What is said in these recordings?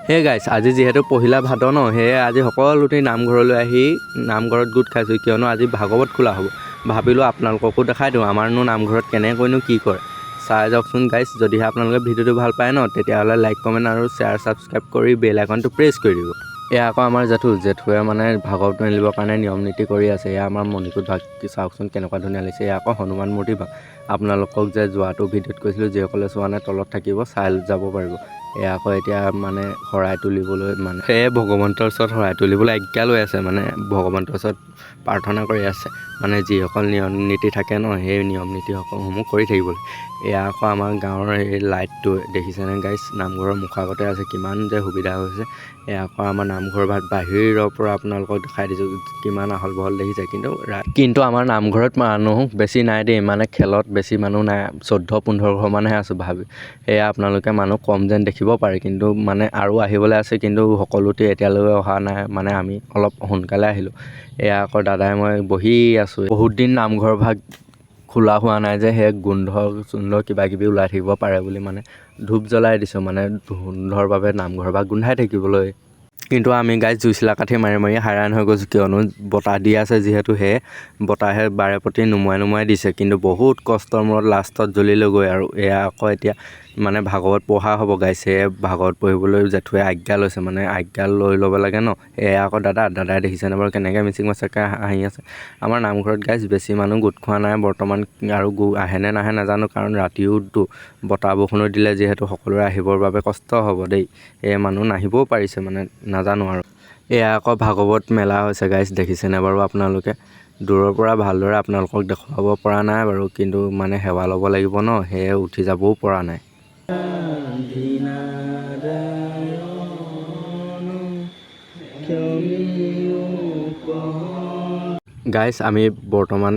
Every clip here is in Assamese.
হে গাইছ, আজি যিহেতু পহিলা ভাদ ন, সেয়ে আজি সকলোতে নামঘৰলৈ আহি নামঘৰত গোট খাইছোঁ, কিয়নো আজি ভাগৱত খোলা হ'ব। ভাবিলোঁ আপোনালোককো দেখাই দিওঁ আমাৰনো নামঘৰত কেনেকৈনো কি কৰে। চাই যাওকচোন গাইছ। যদিহে আপোনালোকে ভিডিঅ'টো ভাল পায় ন, তেতিয়াহ'লে লাইক কমেণ্ট আৰু শ্বেয়াৰ ছাবস্ক্ৰাইব কৰি বেল আইকনটো প্ৰেছ কৰি দিব। এয়া আকৌ আমাৰ জেঠুৱে মানে ভাগৱত মেলিবৰ কাৰণে নিয়ম নীতি কৰি আছে। এয়া আমাৰ মণিকূট ভাগ চাওকচোন কেনেকুৱা ধুনীয়া লাগিছে। এয়া আকৌ হনুমান মূৰ্তি ভাগ। আপোনালোকক যে যোৱাটো ভিডিঅ'ত কৈছিলোঁ, যিসকলে চোৱা নাই তলত থাকিব, চাই যাব পাৰিব। এয়া আকৌ এতিয়া মানে শৰাই তুলিবলৈ মানে সেয়ে ভগৱন্তৰ ওচৰত শৰাই তুলিবলৈ আজ্ঞা লৈ আছে, মানে ভগৱন্তৰ ওচৰত প্ৰাৰ্থনা কৰি আছে, মানে যিসকল নিয়ম নীতি থাকে ন, সেই নিয়ম নীতিসমূহ কৰি থাকিবলৈ। এয়া আকৌ আমাৰ গাঁৱৰ এই লাইটটো দেখিছেনে গাইছ, নামঘৰৰ মুখৰ আগতে আছে, কিমান যে সুবিধা হৈছে। এয়া আকৌ আমাৰ নামঘৰ ভাগ বাহিৰৰ পৰা আপোনালোকক দেখাই দিছোঁ, কিমান আহল বহল দেখিছে। কিন্তু আমাৰ নামঘৰত মানুহ বেছি নাই দেই, মানে খেলত বেছি মানুহ নাই, 14-15 ঘৰ মানহে আছোঁ ভাবি। সেয়া আপোনালোকে মানুহ কম যেন দেখিব পাৰে, কিন্তু মানে আৰু আহিবলৈ আছে, কিন্তু সকলোতে এতিয়ালৈকে অহা নাই, মানে আমি অলপ সোনকালে আহিলোঁ। এয়া আকৌ দাদাই মই বহি আছোঁ, বহুত দিন নামঘৰ ভাগ খোলা হোৱা নাই যে, সেই গোন্ধ চোন্ধ কিবা কিবি ওলাই থাকিব পাৰে বুলি মানে ধূপ জ্বলাই দিছোঁ, মানে গোন্ধৰ বাবে নামঘৰ ভাগ গোন্ধাই থাকিবলৈ। কিন্তু আমি গাইছ জুইচিলা কাঠি মাৰি মাৰি হাইৰাণ হৈ গৈছোঁ, কিয়নো বতাহ দি আছে যিহেতু, সেয়ে বতাহে বাৰে প্ৰতি নুমুৱাই দিছে, কিন্তু বহুত কষ্টৰ মূৰত লাষ্টত জ্বলিলেগৈ। আৰু এয়া আকৌ এতিয়া মানে ভাগৱত পঢ়া হ'ব গাইছ। সেয়ে ভাগৱত পঢ়িবলৈ জেঠুৱে আজ্ঞা লৈছে, মানে আজ্ঞা লৈ ল'ব লাগে ন। এয়া আকৌ দাদাই দেখিছেনে বাৰু কেনেকৈ মিচিং মাছাকৈ হাঁহি আছে। আমাৰ নামঘৰত গাইছ বেছি মানুহ গোট খোৱা নাই বৰ্তমান, আৰু আহেনে নাহে নাজানো, কাৰণ ৰাতিওতো বতাহ বৰষুণো দিলে যিহেতু সকলোৰে আহিবৰ বাবে কষ্ট হ'ব দেই। এই মানুহ নাহিবও পাৰিছে, মানে নাজানো আৰু। এয়া আকৌ ভাগৱত মেলা হৈছে গাইছ, দেখিছেনে বাৰু আপোনালোকে। দূৰৰ পৰা ভালদৰে আপোনালোকক দেখুৱাব পৰা নাই বাৰু, কিন্তু মানে সেৱা ল'ব লাগিব ন, সেয়ে উঠি যাবও পৰা নাই। গাইছ, আমি বৰ্তমান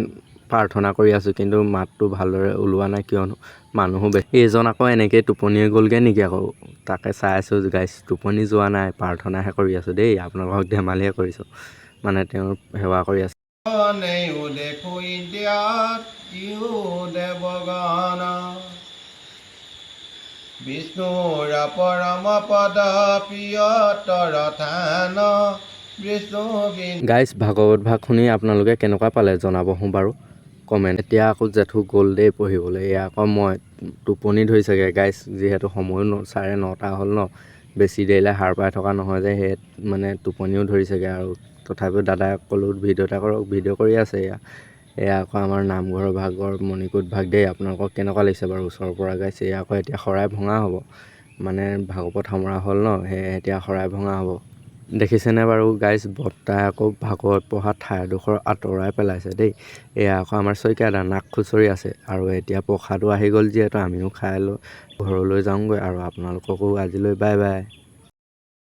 প্ৰাৰ্থনা কৰি আছোঁ, কিন্তু মাতটো ভালদৰে ওলোৱা নাই, কিয়নো মানুহো বেছি। এইজন আকৌ এনেকৈ টোপনিয়ে গ'লগৈ নেকি আকৌ, তাকে চাই আছোঁ গাইছ। টোপনি যোৱা নাই, প্ৰাৰ্থনাহে কৰি আছোঁ দেই, আপোনালোকক ধেমালিহে কৰিছোঁ, মানে তেওঁৰ সেৱা কৰি আছোঁ। বিষ্ণুৰ পৰম পদ প্ৰিয়তৰ থান বিষ্ণু। গাইছ, ভাগৱত ভাগ শুনি আপোনালোকে কেনেকুৱা পালে জনাবচোন বাৰু কমেণ্ট। এতিয়া আকৌ জেঠু গ'ল দেই পঢ়িবলৈ। এয়া আকৌ মই টোপনি ধৰিছেগৈ গাইছ, যিহেতু সময়ো 9:30 হ'ল ন, বেছি দেৰিলৈ সাৰ পাই থকা নহয় যে, সেই মানে টোপনিও ধৰিছেগৈ। আৰু তথাপিও দাদাই ক'লোঁ ভিডিঅ' এটা কৰক, ভিডিঅ' কৰি আছে। এয়া আকৌ আমাৰ নামঘৰৰ ভাগৰ মণিকূট ভাগ দেই, আপোনালোকক কেনেকুৱা লাগিছে বাৰু ওচৰৰ পৰা গাইছে। এয়া আকৌ এতিয়া শৰাই ভঙা হ'ব, মানে ভাগৱত সামৰা হ'ল ন, সেয়ে এতিয়া শৰাই ভঙা হ'ব। দেখিছেনে বাৰু গাইছ, বৰ্তাই আকৌ ভাগৱত পঢ়া ঠাইডোখৰ আঁতৰাই পেলাইছে দেই। এয়া আকৌ আমাৰ শইকীয়াদা নাক খুচৰি আছে। আৰু এতিয়া প্ৰসাদো আহি গ'ল যিহেতু, আমিও খাই লৈ ঘৰলৈ যাওঁগৈ, আৰু আপোনালোককো আজিলৈ বাই বাই।